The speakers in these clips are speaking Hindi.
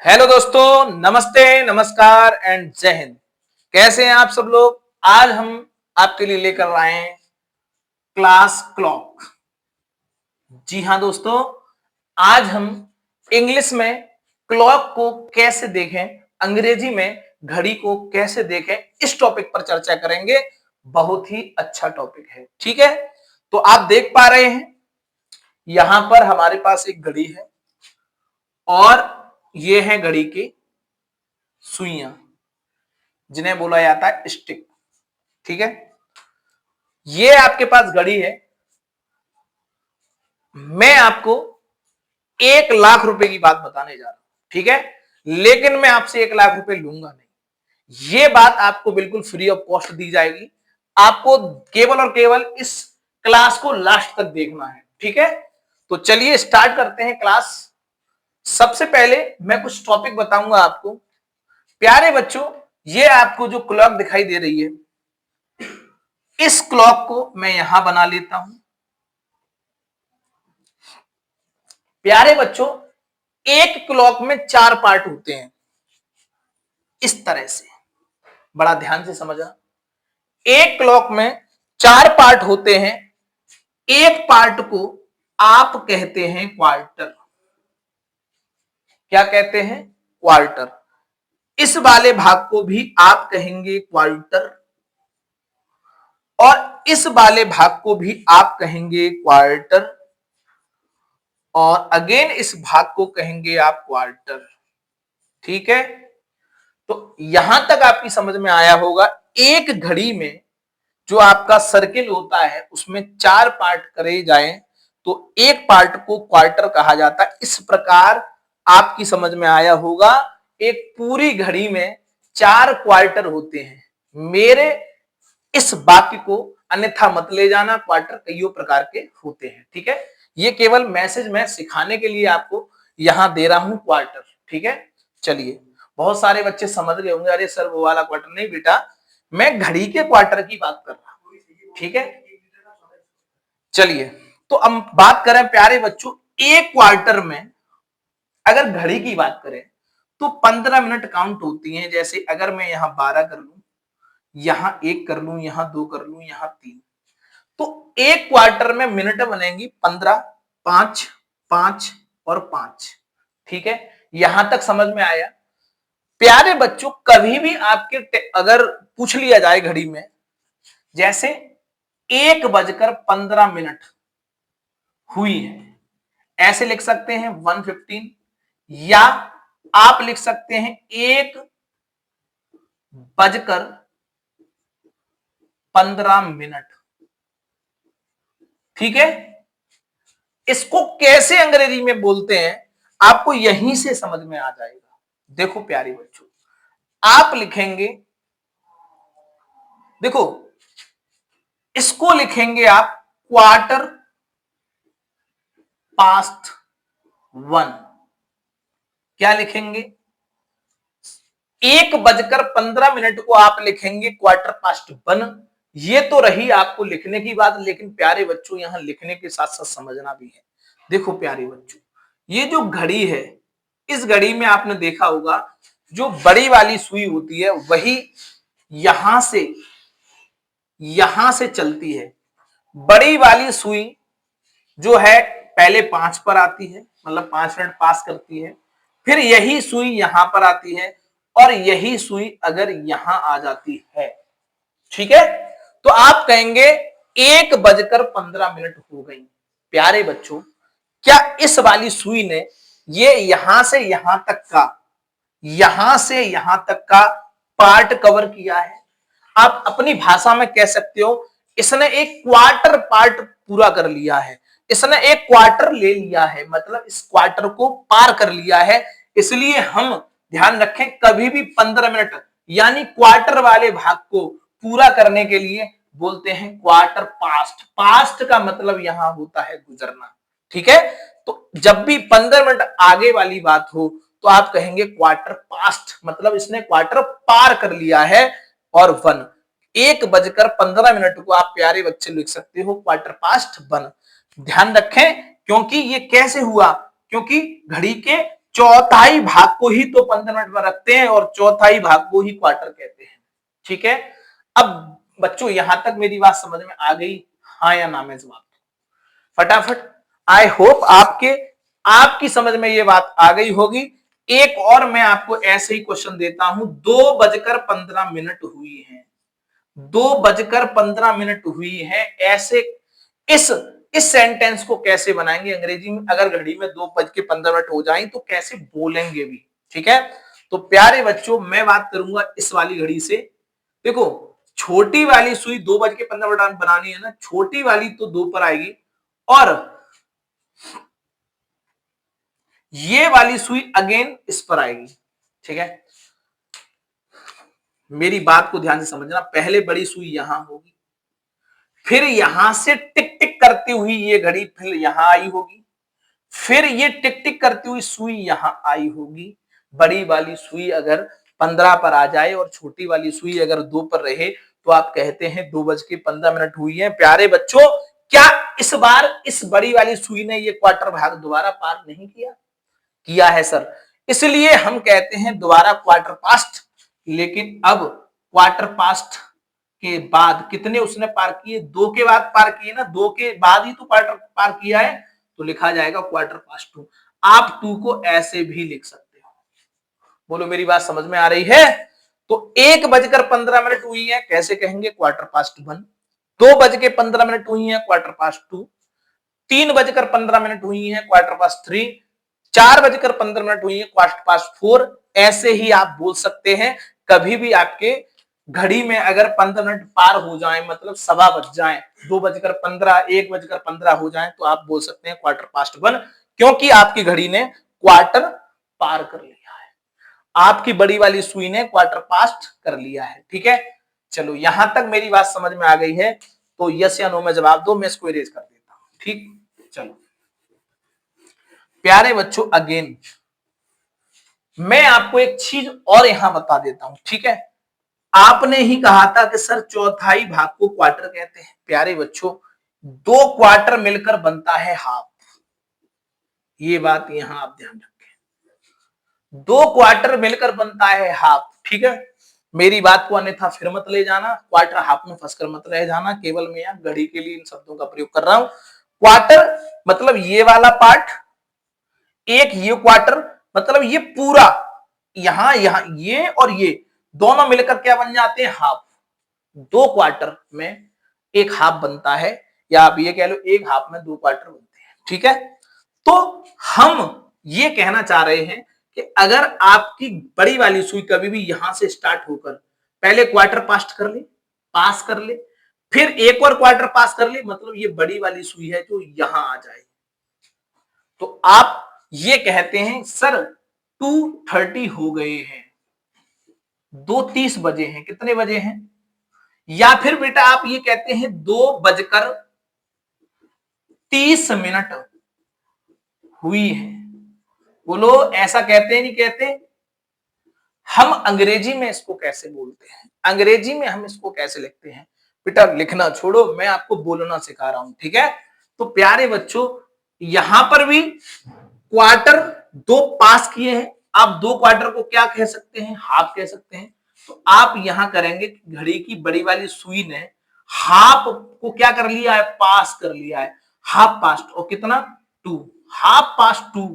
हेलो दोस्तों, नमस्ते, नमस्कार एंड जय हिंद। कैसे हैं आप सब लोग। आज हम आपके लिए लेकर आए हैं क्लास क्लॉक। जी हाँ दोस्तों, आज हम इंग्लिश में क्लॉक को कैसे देखें, अंग्रेजी में घड़ी को कैसे देखें, इस टॉपिक पर चर्चा करेंगे। बहुत ही अच्छा टॉपिक है, ठीक है। तो आप देख पा रहे हैं यहां पर हमारे पास एक घड़ी है और ये है घड़ी की सुइयां, जिन्हें बोला जाता है स्टिक, ठीक है। ये आपके पास घड़ी है। मैं आपको 1 लाख रुपए की बात बताने जा रहा हूं, ठीक है। लेकिन मैं आपसे 1 लाख रुपए लूंगा नहीं। ये बात आपको बिल्कुल फ्री ऑफ कॉस्ट दी जाएगी। आपको केवल और केवल इस क्लास को लास्ट तक देखना है, ठीक है। तो चलिए स्टार्ट करते हैं क्लास। सबसे पहले मैं कुछ टॉपिक बताऊंगा आपको। प्यारे बच्चों, ये आपको जो क्लॉक दिखाई दे रही है, इस क्लॉक को मैं यहां बना लेता हूं। प्यारे बच्चों, एक क्लॉक में 4 पार्ट होते हैं, इस तरह से। बड़ा ध्यान से समझना। एक क्लॉक में 4 पार्ट होते हैं। एक पार्ट को आप कहते हैं क्वार्टर। क्या कहते हैं? क्वार्टर। इस वाले भाग को भी आप कहेंगे क्वार्टर और इस वाले भाग को भी आप कहेंगे क्वार्टर और अगेन इस भाग को कहेंगे आप क्वार्टर, ठीक है। तो यहां तक आपकी समझ में आया होगा। एक घड़ी में जो आपका सर्किल होता है उसमें 4 पार्ट करे जाएं तो एक पार्ट को क्वार्टर कहा जाता है। इस प्रकार आपकी समझ में आया होगा। एक पूरी घड़ी में 4 क्वार्टर होते हैं। मेरे इस वाक्य को अन्यथा मत ले जाना, क्वार्टर कईयों प्रकार के होते हैं, ठीक है। ये केवल मैसेज मैं सिखाने के लिए आपको यहां दे रहा हूं, क्वार्टर, ठीक है। चलिए, बहुत सारे बच्चे समझ रहे होंगे, अरे सर वो वाला क्वार्टर नहीं बेटा, मैं घड़ी के क्वार्टर की बात कर रहा हूं, ठीक है। चलिए, तो अब बात करें प्यारे बच्चों, एक क्वार्टर में अगर घड़ी की बात करें तो 15 मिनट काउंट होती हैं। जैसे अगर मैं यहां 12 कर लूं, यहां 1 कर लूं, यहां 2 कर लूं, यहां 3, तो एक क्वार्टर में मिनट बनेंगी 15, 5, 5 और 5, ठीक है। यहां तक समझ में आया। प्यारे बच्चों, कभी भी आपके अगर पूछ लिया जाए घड़ी में, जैसे 1:15 हुई है, ऐसे लिख सकते हैं 1:15, या आप लिख सकते हैं 1:15, ठीक है। इसको कैसे अंग्रेजी में बोलते हैं आपको यहीं से समझ में आ जाएगा। देखो प्यारे बच्चों, आप लिखेंगे, देखो इसको लिखेंगे आप क्वार्टर पास्ट 1। क्या लिखेंगे? 1:15 को आप लिखेंगे क्वार्टर पास्ट 1। ये तो रही आपको लिखने की बात, लेकिन प्यारे बच्चों यहां लिखने के साथ साथ समझना भी है। देखो प्यारे बच्चों, ये जो घड़ी है, इस घड़ी में आपने देखा होगा जो बड़ी वाली सुई होती है वही यहां से चलती है। बड़ी वाली सुई जो है पहले 5 पर आती है, मतलब 5 मिनट पास करती है। फिर यही सुई यहां पर आती है और यही सुई अगर यहां आ जाती है, ठीक है, तो आप कहेंगे 1:15 हो गई। प्यारे बच्चों, क्या इस वाली सुई ने ये यहां से यहां तक का पार्ट कवर किया है? आप अपनी भाषा में कह सकते हो इसने एक क्वार्टर पार्ट पूरा कर लिया है, इसने एक क्वार्टर ले लिया है, मतलब इस क्वार्टर को पार कर लिया है। इसलिए हम ध्यान रखें, कभी भी 15 मिनट यानी क्वार्टर वाले भाग को पूरा करने के लिए बोलते हैं क्वार्टर पास्ट। पास्ट का मतलब यहां होता है गुजरना, ठीक है। तो जब भी 15 मिनट आगे वाली बात हो तो आप कहेंगे क्वार्टर पास्ट, मतलब इसने क्वार्टर पार कर लिया है। और 1:15 को आप प्यारे बच्चे लिख सकते हो क्वार्टर पास्ट 1। ध्यान रखें, क्योंकि ये कैसे हुआ, क्योंकि घड़ी के चौथाई भाग को ही तो 15 मिनट में रखते हैं और चौथाई भाग को ही क्वार्टर कहते हैं। ठीक है, अब बच्चों यहां तक मेरी बात समझ में आ गई, हाँ या ना में जवाब फटाफट। आई होप आपकी समझ में ये बात आ गई होगी। एक और मैं आपको ऐसे ही क्वेश्चन देता हूं, 2:15 हुई है, 2:15 हुई है, ऐसे इस इस सेंटेंस को कैसे बनाएंगे अंग्रेजी में, अगर घड़ी में 2:15 हो जाए तो कैसे बोलेंगे भी। ठीक है, तो प्यारे बच्चों मैं बात करूंगा इस वाली घड़ी से। देखो छोटी वाली सुई 2:15 बनानी है ना, छोटी वाली तो 2 पर आएगी और ये वाली सुई अगेन इस पर आएगी। ठीक है, मेरी बात को ध्यान से समझना, पहले बड़ी सुई यहां होगी, फिर यहां से टिक टिक करती हुई ये घड़ी फिर यहां आई होगी, फिर ये टिक टिक करती हुई सुई यहां आई होगी। बड़ी वाली सुई अगर 15 पर आ जाए और छोटी वाली सुई अगर 2 पर रहे तो आप कहते हैं 2:15 हुई है। प्यारे बच्चों क्या इस बार इस बड़ी वाली सुई ने ये क्वार्टर भाग दोबारा पार नहीं किया? किया है सर, इसलिए हम कहते हैं दोबारा क्वार्टर पास्ट। लेकिन अब क्वार्टर पास्ट के बाद कितने उसने पार किए? 2 के बाद पार किए ना, 2 के बाद ही तो क्वार्टर पार किया है, तो लिखा जाएगा क्वार्टर पास्ट 2। आप 2 को ऐसे भी लिख सकते हो। बोलो मेरी बात समझ में आ रही है? तो 1:15 हुई है, कैसे कहेंगे? Quarter past 1। 2:15 हुई है, क्वार्टर पास्ट 2। 3:15 हुई है, क्वार्टर पास्ट 3। 4:15 हुई है, क्वार्टर पास्ट 4। ऐसे ही आप बोल सकते हैं। कभी भी आपके घड़ी में अगर 15 मिनट पार हो जाए, मतलब सवा बज जाए, 2:15, 1:15 हो जाए, तो आप बोल सकते हैं क्वार्टर पास्ट 1, क्योंकि आपकी घड़ी ने क्वार्टर पार कर लिया है, आपकी बड़ी वाली सुई ने क्वार्टर पास्ट कर लिया है। ठीक है, चलो यहां तक मेरी बात समझ में आ गई है, तो यस या नो में जवाब दो, मैं इसको इरेज कर देता हूं। ठीक, चलो प्यारे बच्चों अगेन मैं आपको एक चीज और यहां बता देता हूं। ठीक है, आपने ही कहा था कि सर चौथाई भाग को क्वार्टर कहते हैं। प्यारे बच्चों 2 क्वार्टर मिलकर बनता है हाफ, ये बात यहां आप ध्यान रखें, 2 क्वार्टर मिलकर बनता है हाफ। ठीक है, मेरी बात को अन्यथा फिर मत ले जाना, क्वार्टर हाफ में फंसकर मत रह जाना, केवल मैं यहां घड़ी के लिए इन शब्दों का प्रयोग कर रहा हूं। क्वार्टर मतलब ये वाला पार्ट, एक ये क्वार्टर मतलब ये पूरा, यहां ये और ये दोनों मिलकर क्या बन जाते हैं? हाफ। 2 क्वार्टर में एक हाफ बनता है, या आप ये कह लो एक हाफ में 2 क्वार्टर बनते हैं। ठीक है, तो हम ये कहना चाह रहे हैं कि अगर आपकी बड़ी वाली सुई कभी भी यहां से स्टार्ट होकर पहले क्वार्टर पास कर ले, फिर एक और क्वार्टर पास कर ले, मतलब ये बड़ी वाली सुई है जो यहां आ जाए, तो आप ये कहते हैं सर 2:30 हो गए हैं, 2:30 बजे हैं। कितने बजे हैं? या फिर बेटा आप ये कहते हैं 2:30 हुई है। बोलो ऐसा कहते हैं नहीं कहते? हम अंग्रेजी में इसको कैसे बोलते हैं, अंग्रेजी में हम इसको कैसे लिखते हैं? बेटा लिखना छोड़ो, मैं आपको बोलना सिखा रहा हूं। ठीक है, तो प्यारे बच्चों यहां पर भी क्वार्टर 2 पास किए हैं, आप 2 क्वार्टर को क्या कह सकते हैं? हाफ कह सकते हैं। तो आप यहां करेंगे घड़ी की बड़ी वाली सुई ने हाफ को क्या कर लिया है? पास कर लिया है, हाफ पास्ट। और कितना? 2, हाफ पास्ट 2।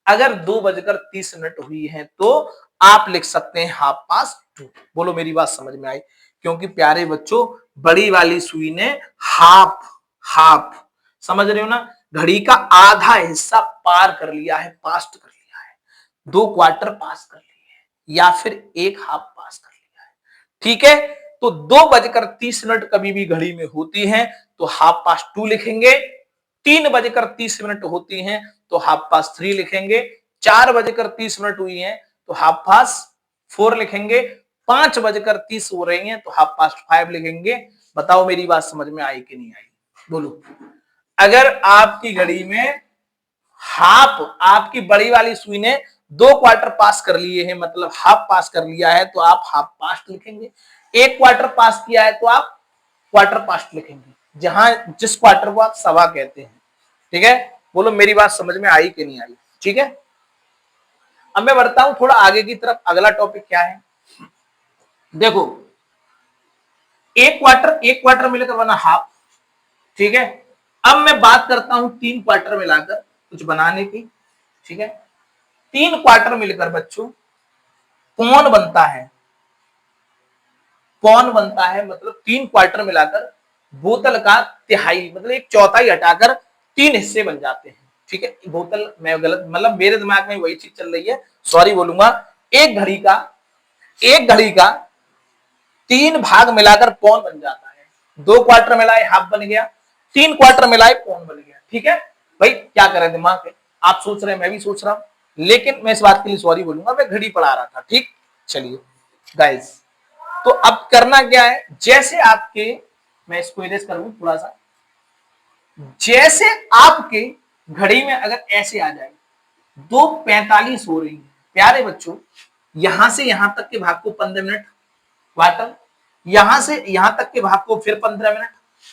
अगर 2:30 हुई है तो आप लिख सकते हैं हाफ पास्ट 2। बोलो मेरी बात समझ में आई? क्योंकि प्यारे बच्चों बड़ी वाली सुई ने हाफ हाफ समझ रहे हो ना, घड़ी का आधा हिस्सा पार कर लिया है, पास्ट कर लिया है, 2 क्वार्टर पास कर लिए हैं, या फिर एक हाफ पास कर लिया है। ठीक है, तो 2:30 कभी भी घड़ी में होती है तो हाफ पास्ट 2 लिखेंगे, 3:30 होती हैं तो हाफ पास्ट 3 लिखेंगे, 4:30 हुई है तो हाफ पास्ट 4 लिखेंगे, 5:30 हो रही है तो हाफ पास्ट 5 लिखेंगे। बताओ मेरी बात समझ में आई कि नहीं आई? बोलो, अगर आपकी घड़ी में हाफ, आपकी बड़ी वाली सुई ने 2 क्वार्टर पास कर लिए हैं, मतलब हाफ पास कर लिया है, तो आप हाफ पास्ट लिखेंगे। एक क्वार्टर पास किया है तो आप क्वार्टर पास्ट लिखेंगे, जहां जिस क्वार्टर को आप सवा कहते हैं। ठीक है, बोलो मेरी बात समझ में आई कि नहीं आई? ठीक है, अब मैं बढ़ता हूं थोड़ा आगे की तरफ। अगला टॉपिक क्या है, देखो एक क्वार्टर मिलकर बना हाफ, ठीक है। अब मैं बात करता हूं 3 क्वार्टर मिलाकर कुछ बनाने की, ठीक है। 3 क्वार्टर मिलकर बच्चों पौन बनता है, पौन बनता है, मतलब 3 क्वार्टर मिलाकर बोतल का तिहाई मतलब एक चौथाई हटाकर 3 हिस्से बन जाते हैं, ठीक है। बोतल मैं गलत, मतलब मेरे दिमाग में वही चीज चल रही है, सॉरी बोलूंगा। एक घड़ी का एक घड़ी का 3 भाग मिलाकर पौन बन जाता है। 2 क्वार्टर मिलाए हाफ बन गया, 3 क्वार्टर मिलाए पौन बन गया, ठीक है। भाई क्या करें, दिमाग है, आप सोच रहे हैं मैं भी सोच रहा हूं, लेकिन मैं इस बात के लिए सॉरी बोलूंगा, मैं घड़ी पढ़ा रहा था, ठीक। चलिए गाइस, तो अब करना क्या है, जैसे आपके, मैं इसको इरेज करूं थोड़ा सा, जैसे आपके घड़ी में अगर ऐसे आ जाए 2:45 हो रही है, प्यारे बच्चों, यहां से यहां तक के भाग को 15 मिनट क्वार्टर, यहां से यहां तक के भाग को फिर 15 मिनट,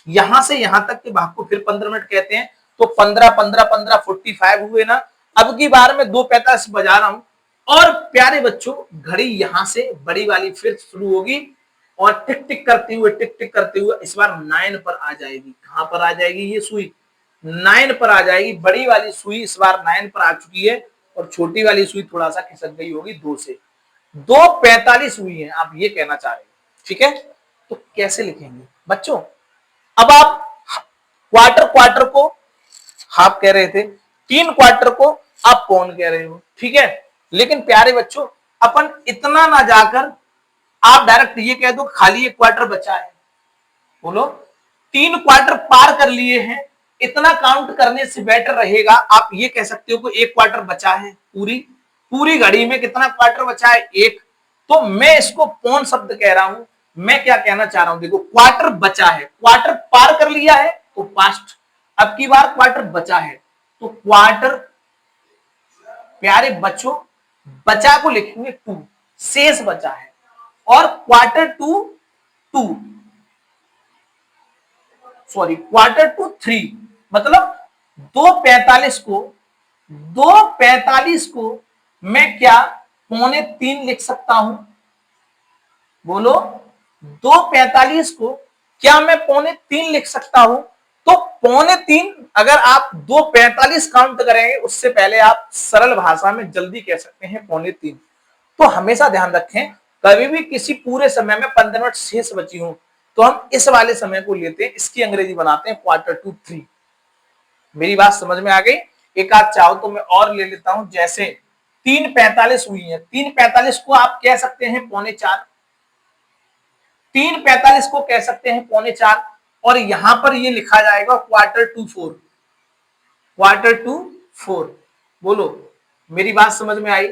यहां से यहां तक के भाग को फिर 15 मिनट कहते हैं, तो 15 45 हुए ना। अब की बार में 2:45 बजा रहा हूं, और प्यारे बच्चों घड़ी यहां से बड़ी वाली फिर शुरू होगी, और टिक टिक करते हुए इस बार 9 पर आ जाएगी। कहां पर आ जाएगी ये सुई, 9 पर आ जाएगी। बड़ी वाली सुई इस बार 9 पर आ चुकी है, और छोटी वाली सुई थोड़ा सा खिसक गई होगी 2 से। 2:45 हुई है, आप ये कहना चाह रहे हैं, ठीक है। तो कैसे लिखेंगे बच्चों, अब आप क्वार्टर क्वार्टर को हाफ कह रहे थे, 3 क्वार्टर को आप पौन कह रहे हो, ठीक है। लेकिन प्यारे बच्चों अपन इतना ना जाकर आप डायरेक्ट ये कह दो खाली 1 क्वार्टर बचा है, बोलो 3 क्वार्टर पार कर लिए हैं, इतना काउंट करने से बेटर रहेगा आप ये कह सकते हो कि 1 क्वार्टर बचा है। पूरी पूरी घड़ी में कितना क्वार्टर बचा है, 1। तो मैं इसको पौन शब्द कह रहा हूं, मैं क्या कहना चाह रहा हूं, देखो क्वार्टर बचा है, क्वार्टर पार कर लिया है तो पास्ट, अब की बार क्वार्टर बचा है तो क्वार्टर, प्यारे बच्चों बचा को लिखेंगे 2, शेष बचा है, और क्वार्टर टू 3, मतलब 2:45 को मैं क्या 2:45 लिख सकता हूं, बोलो 2:45 को क्या मैं 2:45 लिख सकता हूं। तो 2:45 अगर आप 2:45 काउंट करेंगे, उससे पहले आप सरल भाषा में जल्दी कह सकते हैं 2:45। तो हमेशा ध्यान रखें, कभी भी किसी पूरे समय में 15 मिनट शेष बची हो तो हम इस वाले समय को लेते हैं, इसकी अंग्रेजी बनाते हैं Q2 3। मेरी बात समझ में आ गई। एक आध चाहो तो मैं और ले लेता हूं, जैसे 3:45 हुई है, 3:45 को आप कह सकते हैं 3:45, 3:45 को कह सकते हैं 3:45, और यहां पर ये लिखा जाएगा Q2 4। बोलो मेरी बात समझ में आई।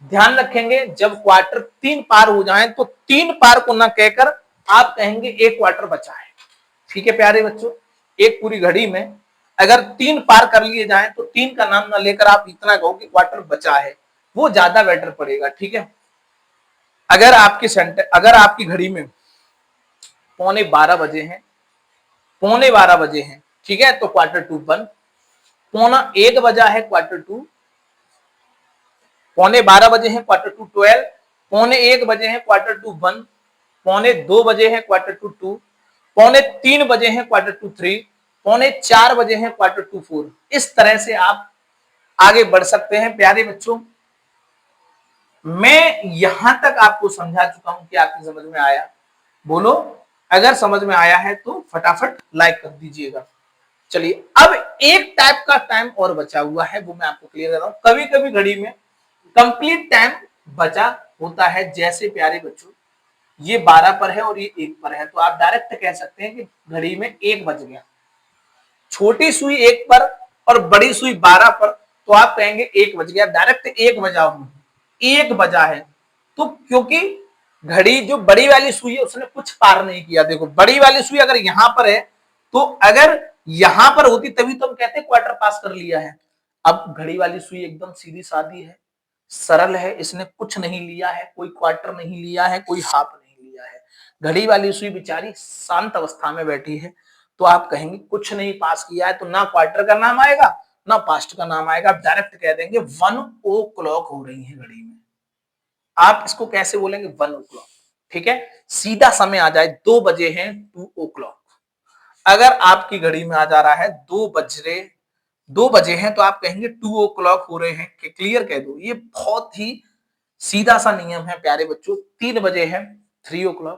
ध्यान रखेंगे जब क्वार्टर 3 पार हो जाए तो 3 पार को ना कहकर आप कहेंगे 1 क्वार्टर बचा है, ठीक है प्यारे बच्चों। एक पूरी घड़ी में अगर 3 पार कर लिए जाए तो 3 का नाम ना लेकर आप इतना कहो कि क्वार्टर बचा है, वो ज्यादा बेटर पड़ेगा, ठीक है। अगर आपकी घड़ी में 11:15 बजे हैं, 11:15 बजे हैं, ठीक है, तो Q2 1, 1:15 बजा है Q2, 11:15 बजे हैं Q2 12, 1:15 बजे हैं Q2 1, 1:15 बजे हैं Q2 2, 3:15 बजे हैं Q2 3, 4:15 बजे हैं Q2 4। इस तरह से आप आगे बढ़ सकते हैं प्यारे बच्चों। मैं यहां तक आपको समझा चुका हूं कि आपकी समझ में आया, बोलो अगर समझ में आया है तो फटाफट लाइक कर दीजिएगा। चलिए अब एक टाइप का टाइम और बचा हुआ है, वो मैं आपको क्लियर कर रहा हूं। कभी कभी घड़ी में कंप्लीट टाइम बचा होता है, जैसे प्यारे बच्चों ये 12 पर है और ये 1 पर है, तो आप डायरेक्ट कह सकते हैं कि घड़ी में 1 बज गया। छोटी सुई 1 पर और बड़ी सुई 12 पर, तो आप कहेंगे 1 बज गया, डायरेक्ट 1 बजा हूं, 1 बजा है। तो क्योंकि घड़ी जो बड़ी वाली सुई है उसने कुछ पार नहीं किया। देखो बड़ी वाली सुई अगर यहां पर है, तो अगर यहां पर होती तभी तो हम कहते क्वार्टर पास कर लिया है। अब घड़ी वाली सुई एकदम सीधी सादी है, सरल है, इसने कुछ नहीं लिया है, कोई क्वार्टर नहीं लिया है, कोई हाफ नहीं लिया है। घड़ी वाली सुई बेचारी शांत अवस्था में बैठी है, तो आप कहेंगे कुछ नहीं पास किया है, तो ना क्वार्टर का नाम आएगा ना पास्ट का नाम आएगा, आप डायरेक्ट कह देंगे 1 o'clock हो रही है घड़ी में। आप इसको कैसे बोलेंगे 1 o'clock, ठीक है, सीधा समय आ जाए 2 बजे हैं 2 o'clock। अगर आपकी घड़ी में आ जा रहा है 2 बजे हैं तो आप कहेंगे 2 o'clock हो रहे हैं, क्लियर कह दो। ये बहुत ही सीधा सा नियम है प्यारे बच्चों। 3 बजे है 3 o'clock,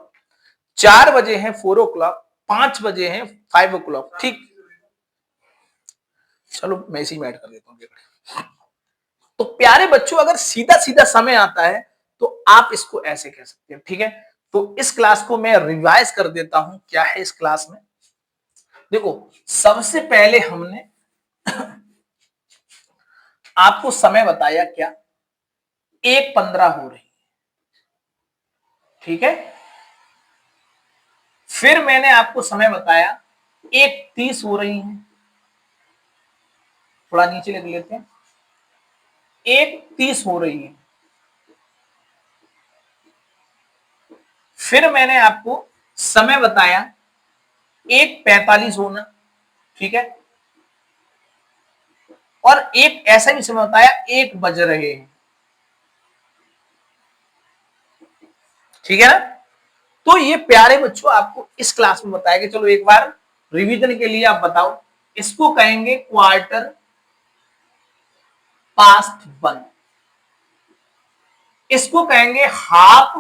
4 बजे है 4 o'clock, 5 बजे है 5 o'clock, ठीक। चलो मैं इसी में ऐड कर देता हूँ। तो प्यारे बच्चों अगर सीधा सीधा समय आता है तो आप इसको ऐसे कह सकते हैं, ठीक है। तो इस क्लास को मैं रिवाइज कर देता हूं, क्या है इस क्लास में। देखो सबसे पहले हमने आपको समय बताया क्या, 1:15 हो रही है, ठीक है। फिर मैंने आपको समय बताया 1:30 हो रही है, थोड़ा नीचे लिख लेते हैं, 1:30 हो रही है। फिर मैंने आपको समय बताया 1:45 होना, ठीक है। और एक ऐसा भी समय बताया 1 बज रहे हैं, ठीक है ना। तो ये प्यारे बच्चों आपको इस क्लास में बताया कि चलो एक बार रिवीजन के लिए आप बताओ, इसको कहेंगे क्वार्टर पास्ट 1, इसको कहेंगे हाफ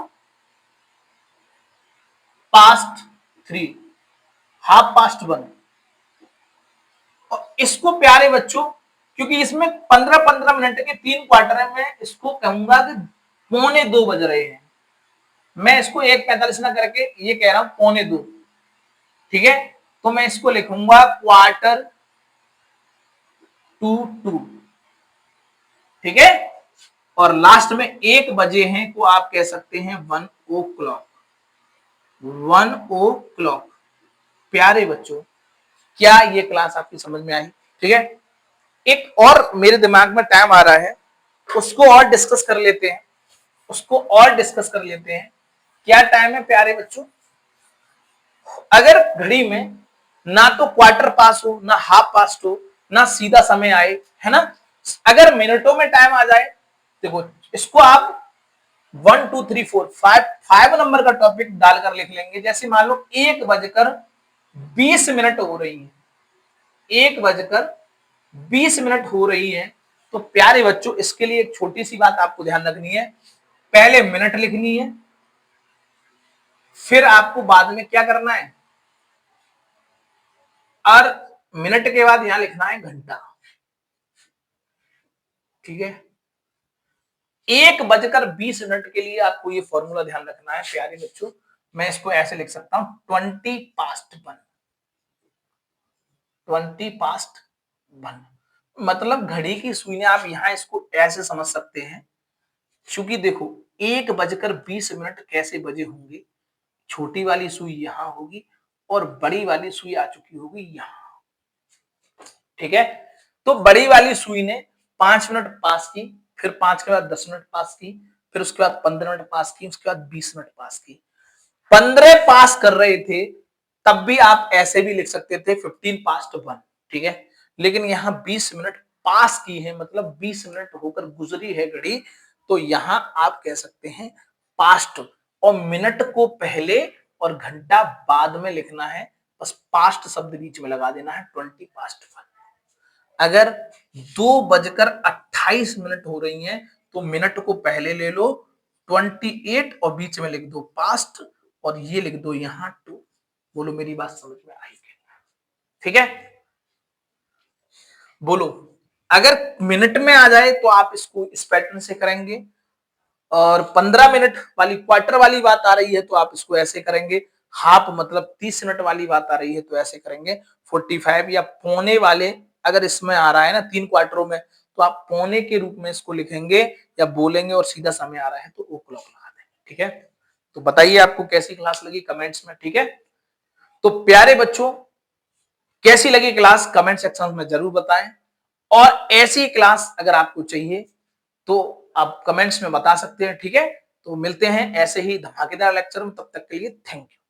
पास्ट 3, हाफ पास्ट 1। और इसको प्यारे बच्चों क्योंकि इसमें 15-15 मिनट के 3 क्वार्टर है, मैं इसको कहूंगा कि 1:45 बज रहे हैं। मैं इसको 1:45 ना करके ये कह रहा हूं 1:45, ठीक है। तो मैं इसको लिखूंगा क्वार्टर टू 2, ठीक है। और लास्ट में 1 बजे हैं तो आप कह सकते हैं 1 o'clock, 1 o'clock। प्यारे बच्चों क्या ये क्लास आपकी समझ में आई, ठीक है। एक और मेरे दिमाग में टाइम आ रहा है, उसको और डिस्कस कर लेते हैं, उसको और डिस्कस कर लेते हैं। क्या टाइम है प्यारे बच्चों, अगर घड़ी में ना तो क्वार्टर पास हो ना हाफ पास्ट हो ना सीधा समय आए, है ना, अगर मिनटों में टाइम आ जाए, देखो इसको आप 1 2 3 4 5 नंबर का टॉपिक डालकर लिख लेंगे। जैसे मान लो 1:20 हो रही है, 1:20 हो रही है, तो प्यारे बच्चों इसके लिए एक छोटी सी बात आपको ध्यान रखनी है, पहले मिनट लिखनी है, फिर आपको बाद में क्या करना है, और मिनट के बाद यहां लिखना है घंटा, ठीक है। 1:20 के लिए आपको ये फॉर्मूला ध्यान रखना है प्यारे बच्चों। मैं इसको ऐसे लिख सकता हूं 20 पास्ट 1, मतलब घड़ी की सुई ने आप यहां इसको ऐसे समझ सकते हैं, क्योंकि देखो 1:20 कैसे बजे होंगे, छोटी वाली सुई यहां होगी और बड़ी वाली सुई आ चुकी होगी यहां, ठीक है। तो बड़ी वाली सुई ने 5 मिनट पास की, फिर 5 के बाद 10 मिनट पास की, फिर उसके बाद 15 मिनट पास की, उसके बाद 20 मिनट पास की। 15 पास कर रहे थे तब भी आप ऐसे भी लिख सकते थे 15 पास्ट 1, ठीक है। लेकिन यहां 20 मिनट पास की है, मतलब 20 मिनट होकर गुजरी है घड़ी, तो यहां आप कह सकते हैं पास्ट। और मिनट को पहले और घंटा बाद में लिखना है, बस पास्ट शब्द बीच में लगा देना है 20 पास्ट 1। अगर 2:28 हो रही हैं तो मिनट को पहले ले लो 28 और बीच में लिख दो पास्ट और ये लिख दो यहां 2। बोलो मेरी बात समझ में आई, ठीक है। बोलो अगर मिनट में आ जाए तो आप इसको इस पैटर्न से करेंगे, और 15 मिनट वाली क्वार्टर वाली बात आ रही है तो आप इसको ऐसे करेंगे, हाफ मतलब 30 मिनट वाली बात आ रही है तो ऐसे करेंगे, 45 या पौने वाले अगर इसमें आ रहा है ना 3 क्वार्टरों में तो आप पौने के रूप में इसको लिखेंगे या बोलेंगे, और सीधा समय आ रहा है तो o'clock लगा देंगे, ठीक है। तो बताइए आपको कैसी क्लास लगी कमेंट्स में, ठीक है। तो प्यारे बच्चों कैसी लगी क्लास कमेंट सेक्शन में जरूर बताएं, और ऐसी क्लास अगर आपको चाहिए तो आप कमेंट्स में बता सकते हैं, ठीक है। तो मिलते हैं ऐसे ही धमाकेदार लेक्चर में, तब तक के लिए थैंक यू।